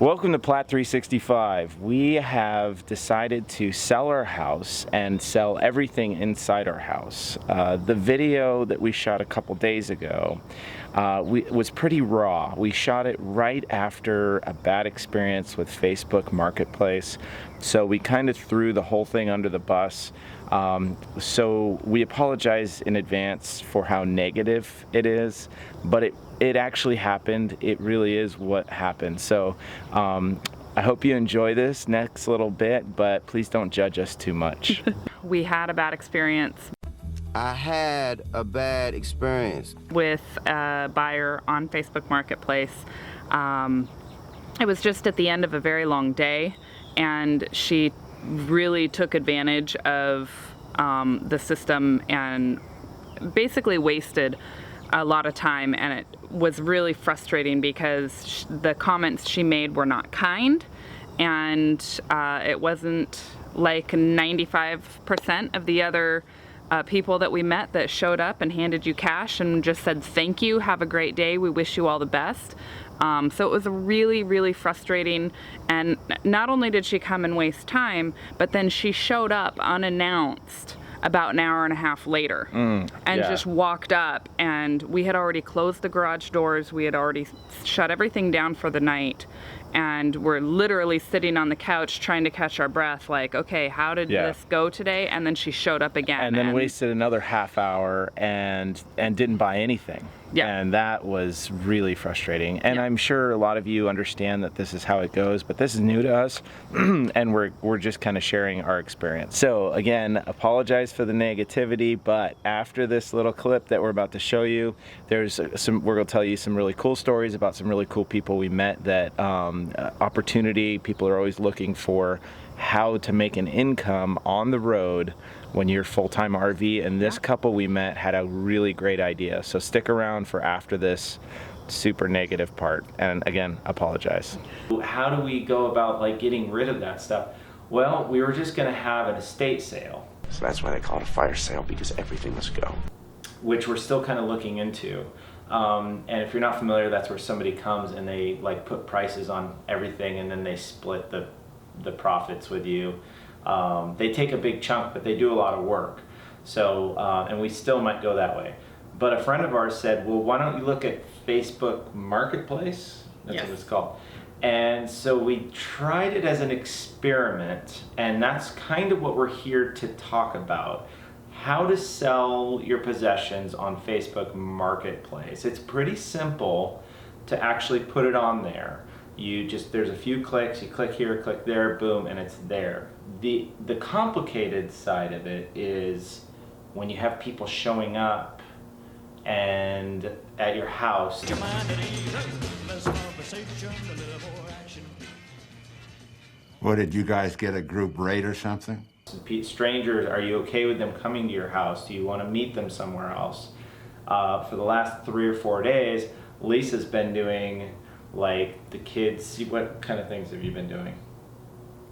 Welcome to PLATT365. We have decided to sell our house and sell everything inside our house. The video that we shot a couple days ago was pretty raw. We shot it right after a bad experience with Facebook Marketplace, so we kind of threw the whole thing under the bus. So we apologize in advance for how negative it is, but it actually happened. It really is what happened. So I hope you enjoy this next little bit, but please don't judge us too much. We had a bad experience. I had a bad experience With a buyer on Facebook Marketplace. It was just at the end of a very long day, and she really took advantage of the system and basically wasted a lot of time, and it was really frustrating because the comments she made were not kind, and it wasn't like 95% of the other people that we met that showed up and handed you cash and just said thank you, have a great day, we wish you all the best. So it was really, really frustrating, and not only did she come and waste time, but then she showed up unannounced about an hour and a half later and just walked up, and we had already closed the garage doors, we had already shut everything down for the night, and we're literally sitting on the couch trying to catch our breath like, okay, how did this go today? And then she showed up again. And then wasted another half hour and didn't buy anything. And that was really frustrating. And I'm sure a lot of you understand that this is how it goes, but this is new to us and we're just kind of sharing our experience. So again, apologize for the negativity, but after this little clip that we're about to show you, we're going to tell you some really cool stories about some really cool people we met that opportunity. People are always looking for how to make an income on the road when you're full-time RV, and this couple we met had a really great idea. So stick around for after this super negative part, and again, apologize. How do we go about like getting rid of that stuff? Well, we were just gonna have an estate sale. So that's why they call it a fire sale, because everything must go. Which we're still kind of looking into. And if you're not familiar, that's where somebody comes and they like put prices on everything and then they split the profits with you. They take a big chunk, but they do a lot of work. So, and we still might go that way. But a friend of ours said, well, why don't you look at Facebook Marketplace? That's what it's called. And so we tried it as an experiment, and that's kind of what we're here to talk about. How to sell your possessions on Facebook Marketplace. It's pretty simple to actually put it on there. There's a few clicks, you click here, click there, boom, and it's there. The complicated side of it is when you have people showing up and at your house. What, did you guys get a group rate or something? Strangers, are you okay with them coming to your house? Do you want to meet them somewhere else? For the last 3 or 4 days, Lisa's been doing like the kids. What kind of things have you been doing?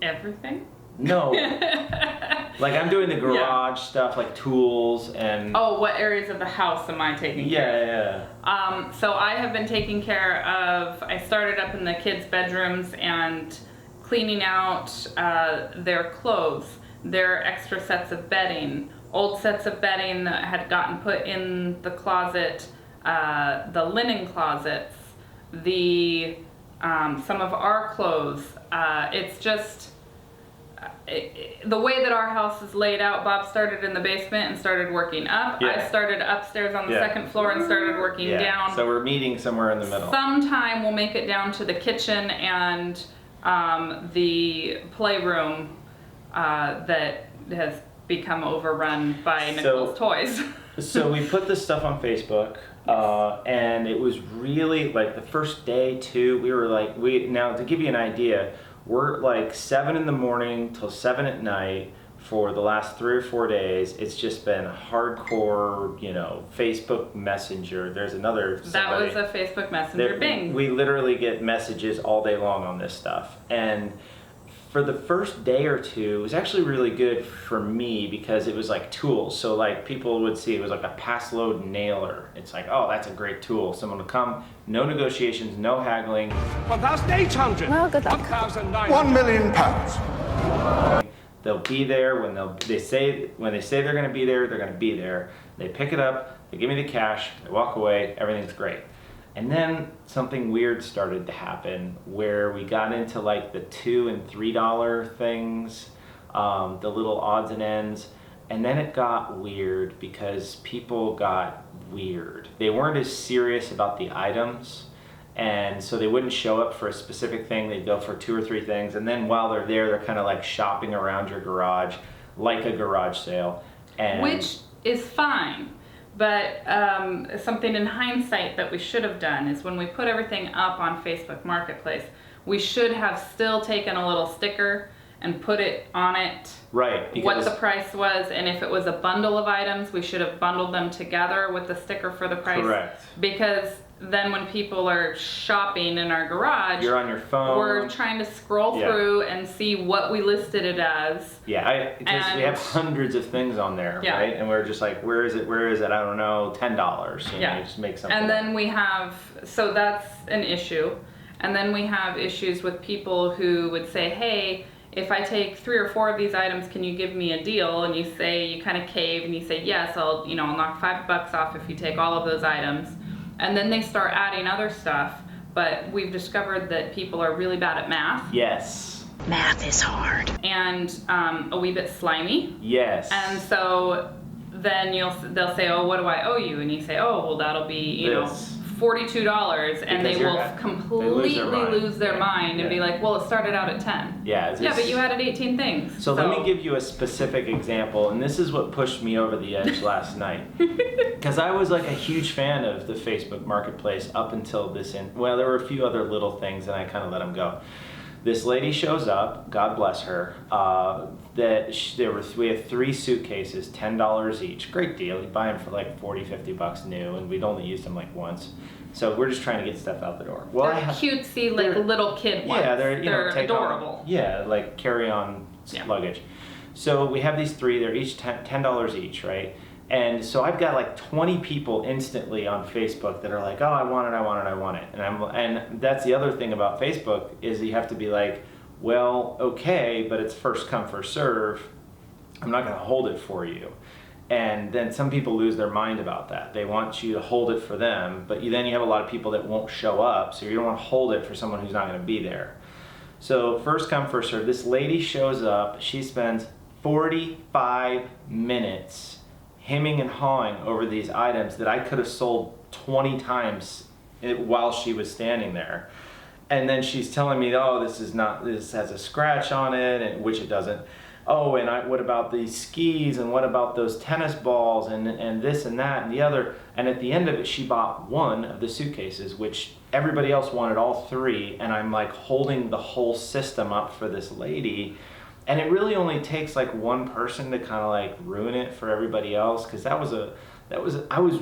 Everything? No. Like I'm doing the garage stuff, like tools and... Oh, what areas of the house am I taking care of? So I have been taking care of, I started up in the kids' bedrooms and cleaning out their clothes, their extra sets of bedding, old sets of bedding that had gotten put in the closet, the linen closets, some of our clothes. It's just the way that our house is laid out. Bob started in the basement and started working up. I started upstairs on the second floor and started working down. So we're meeting somewhere in the middle. Sometime we'll make it down to the kitchen and the playroom that has become overrun by Nicole's toys. So we put this stuff on Facebook, and it was really like the first day, too, we were like, now to give you an idea, we're like 7 in the morning till 7 at night for the last 3 or 4 days. It's just been hardcore, Facebook Messenger. There's another somebody. That was a Facebook Messenger, Bing. We literally get messages all day long on this stuff. And for the first day or two, it was actually really good for me because it was like tools. So like people would see it was like a pass load nailer. It's like, oh, that's a great tool. Someone will come, no negotiations, no haggling. 1,800. Well, good luck. 1,900. £1 million. They'll be there when they say they're going to be there, they're going to be there. They pick it up, they give me the cash, they walk away, everything's great. And then something weird started to happen where we got into like the $2 and $3 things, the little odds and ends. And then it got weird because people got weird. They weren't as serious about the items. And so they wouldn't show up for a specific thing. They'd go for 2 or 3 things. And then while they're there, they're kind of like shopping around your garage like a garage sale. And Which is fine. But something in hindsight that we should have done is when we put everything up on Facebook Marketplace, we should have still taken a little sticker and put it on it, right, what the price was, and if it was a bundle of items, we should have bundled them together with the sticker for the price. Correct. Because then when people are shopping in our garage, you're on your phone. we're trying to scroll Yeah. through and see what we listed it as. Yeah, because we have hundreds of things on there, Yeah. right? And we're just like, where is it? Where is it? I don't know. $10. You know, you just make something. And then we have, so that's an issue. And then we have issues with people who would say, hey, if I take 3 or 4 of these items, can you give me a deal? And you say, you kind of cave and you say, yes, I'll knock $5 off if you take all of those items. And then they start adding other stuff. But we've discovered that people are really bad at math. Yes. Math is hard. And a wee bit slimy. Yes. And so then they'll say, oh, what do I owe you? And you say, oh, well, that'll be, This. $42, and Because they will completely lose their mind and be like, well, it started out at 10. Yeah. Yeah, but you added 18 things. So let me give you a specific example, and this is what pushed me over the edge last night. Because I was like a huge fan of the Facebook Marketplace up until this well, there were a few other little things, and I kind of let them go. This lady shows up, God bless her, we have 3 suitcases, $10 each. Great deal. You buy them for like $40-50 new, and we'd only used them like once. So we're just trying to get stuff out the door. Well, They're cutesy, like little kid ones. yeah, they're adorable. Like carry-on luggage. So we have these 3. They're each $10 each, right? And so I've got like 20 people instantly on Facebook that are like, oh, I want it. And that's the other thing about Facebook is you have to be like, well, okay, but it's first come, first serve. I'm not going to hold it for you. And then some people lose their mind about that. They want you to hold it for them, but then you have a lot of people that won't show up, so you don't want to hold it for someone who's not going to be there. So first come, first serve. This lady shows up. She spends 45 minutes hemming and hawing over these items that I could have sold 20 times while she was standing there. And then she's telling me, oh, this has a scratch on it, and which it doesn't. Oh, and what about these skis, and what about those tennis balls, and this and that and the other. And at the end of it, she bought 1 of the suitcases, which everybody else wanted all 3, and I'm like holding the whole system up for this lady. And it really only takes like one person to kind of like ruin it for everybody else, because I was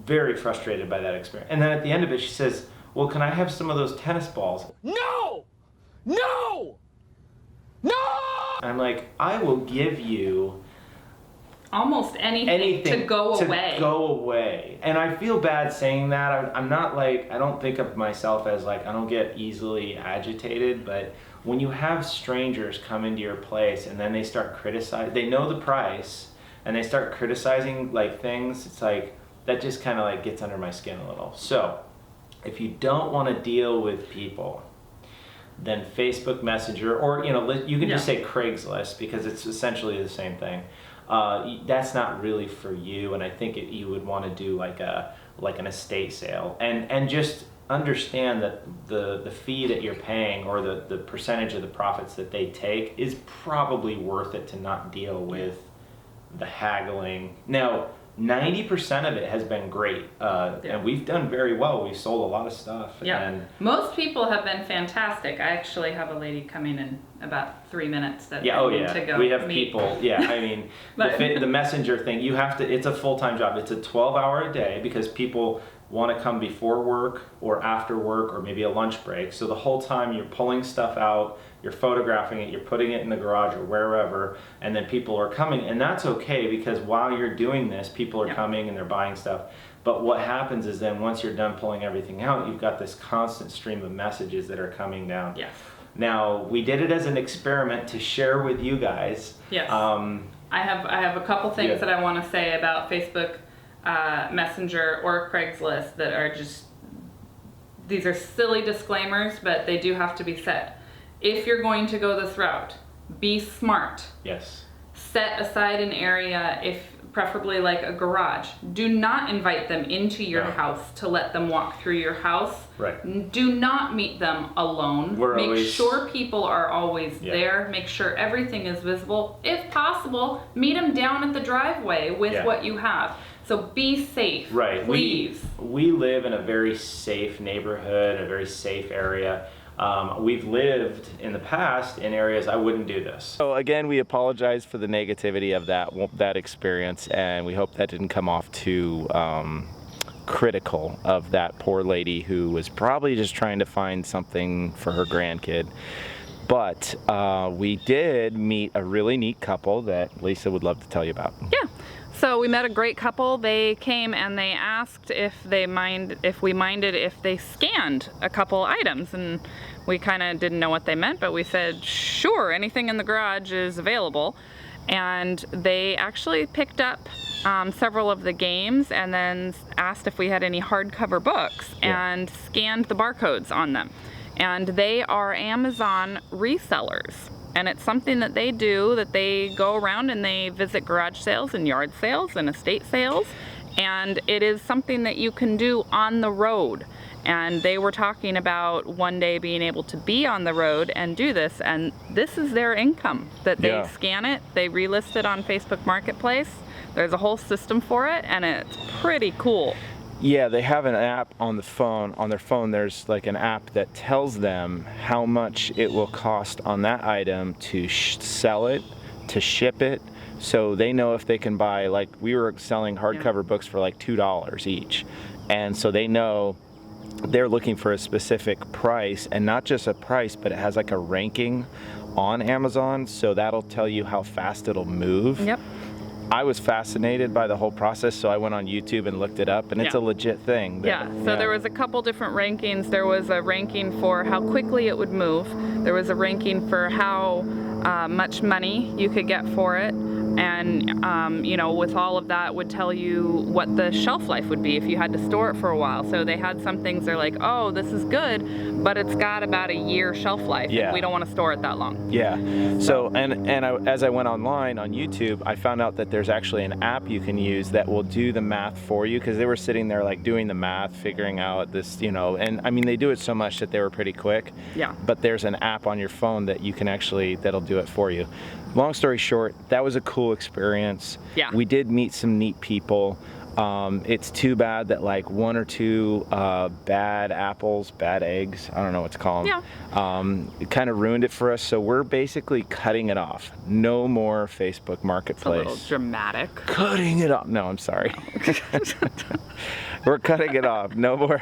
very frustrated by that experience. And then at the end of it, she says, well, can I have some of those tennis balls? No! No! No! And I'm like, I will give you almost anything to go away. And I feel bad saying that. I'm not like, I don't think of myself as like, I don't get easily agitated, but when you have strangers come into your place and then they start criticizing, they know the price, and they start criticizing like things, it's like, that just kind of like gets under my skin a little. So if you don't want to deal with people, then Facebook Messenger, or you can just say Craigslist, because it's essentially the same thing. That's not really for you, and I think you would want to do like an estate sale, and just understand that the fee that you're paying, or the percentage of the profits that they take, is probably worth it to not deal with the haggling. Now, 90% of it has been great, and we've done very well. We've sold a lot of stuff. Yeah, and most people have been fantastic. I actually have a lady coming in about 3 minutes that yeah, I need to go we have meet. people. Yeah, I mean, the messenger thing, you have to. It's a full-time job. It's a 12-hour a day, because people want to come before work or after work or maybe a lunch break. So the whole time you're pulling stuff out, you're photographing it, you're putting it in the garage or wherever, and then people are coming. And that's okay, because while you're doing this, people are coming and they're buying stuff. But what happens is then once you're done pulling everything out, you've got this constant stream of messages that are coming down. Yes. Now, we did it as an experiment to share with you guys. Yes. I have a couple things that I want to say about Facebook Messenger or Craigslist that are just, these are silly disclaimers, but they do have to be said. If you're going to go this route, be smart. Yes. Set aside an area, if preferably like a garage. Do not invite them into your house to let them walk through your house. Right. Do not meet them alone. Make sure people are always there. Make sure everything is visible. If possible, meet them down at the driveway with what you have. So be safe, please. We live in a very safe neighborhood, a very safe area. We've lived in the past in areas I wouldn't do this. So again, we apologize for the negativity of that experience, and we hope that didn't come off too critical of that poor lady who was probably just trying to find something for her grandkid. But we did meet a really neat couple that Lisa would love to tell you about. Yeah. So we met a great couple. They came and they asked if we minded if they scanned a couple items, and we kind of didn't know what they meant, but we said, sure, anything in the garage is available. And they actually picked up several of the games and then asked if we had any hardcover books and scanned the barcodes on them. And they are Amazon resellers. And it's something that they do, that they go around and they visit garage sales and yard sales and estate sales. And it is something that you can do on the road. And they were talking about one day being able to be on the road and do this. And this is their income, that they scan it, they relist it on Facebook Marketplace. There's a whole system for it, and it's pretty cool. Yeah, they have an app on the phone. On their phone, there's like an app that tells them how much it will cost on that item to sell it, to ship it. So they know if they can buy, like we were selling hardcover books for like $2 each. And so they know they're looking for a specific price, and not just a price, but it has like a ranking on Amazon. So that'll tell you how fast it'll move. Yep. I was fascinated by the whole process, so I went on YouTube and looked it up, and it's a legit thing. There was a couple different rankings. There was a ranking for how quickly it would move. There was a ranking for how much money you could get for it. And, you know, with all of that would tell you what the shelf life would be if you had to store it for a while. So they had some things they're like, oh, this is good, but it's got about a year shelf life. Yeah. And we don't want to store it that long. Yeah. So, as I went online on YouTube, I found out that there's actually an app you can use that will do the math for you, because they were sitting there like doing the math, figuring out this, you know, and I mean, they do it so much that they were pretty quick. Yeah. But there's an app on your phone that you can actually, that'll do it for you. Long story short, that was a cool experience. Yeah. We did meet some neat people. It's too bad that like one or two bad apples, bad eggs, I don't know what to call them. Yeah. It kind of ruined it for us. So we're basically cutting it off. No more Facebook Marketplace. It's a little dramatic. Cutting it off. No, I'm sorry. No. We're cutting it off. No more.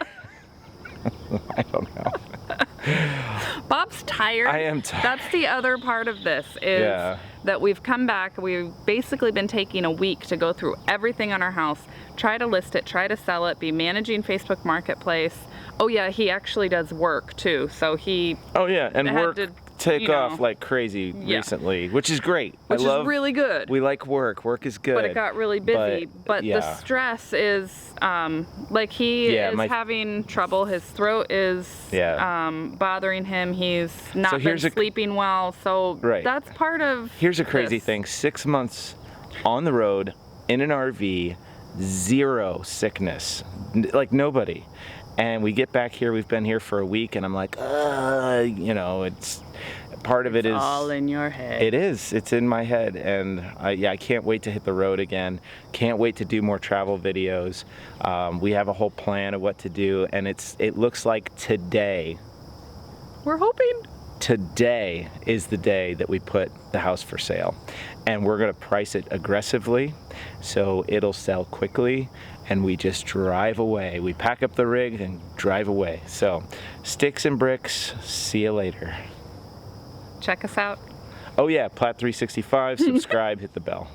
I don't know. Bob's tired. I am tired. That's the other part of this is that we've come back. We've basically been taking a week to go through everything on our house, try to list it, try to sell it, be managing Facebook Marketplace. Oh yeah, he actually does work too. So he and work take off like crazy recently, which is great. Which is really good. We like work. Work is good. But it got really busy. But the stress is like he is having trouble. His throat is bothering him. He's not been sleeping well. So that's part of Here's a crazy thing. 6 months on the road in an RV, 0 sickness. Like nobody. And we get back here, we've been here for a week, and I'm like, you know, it's part of it is all in your head. It is. It's in my head, and I can't wait to hit the road again. Can't wait to do more travel videos. We have a whole plan of what to do, and it looks like today. We're hoping. today is the day that we put the house for sale, and we're going to price it aggressively so it'll sell quickly, and we just drive away. We pack up the rig and drive away. So sticks and bricks, see you later. Check us out. Oh yeah, Platt365, subscribe, hit the bell.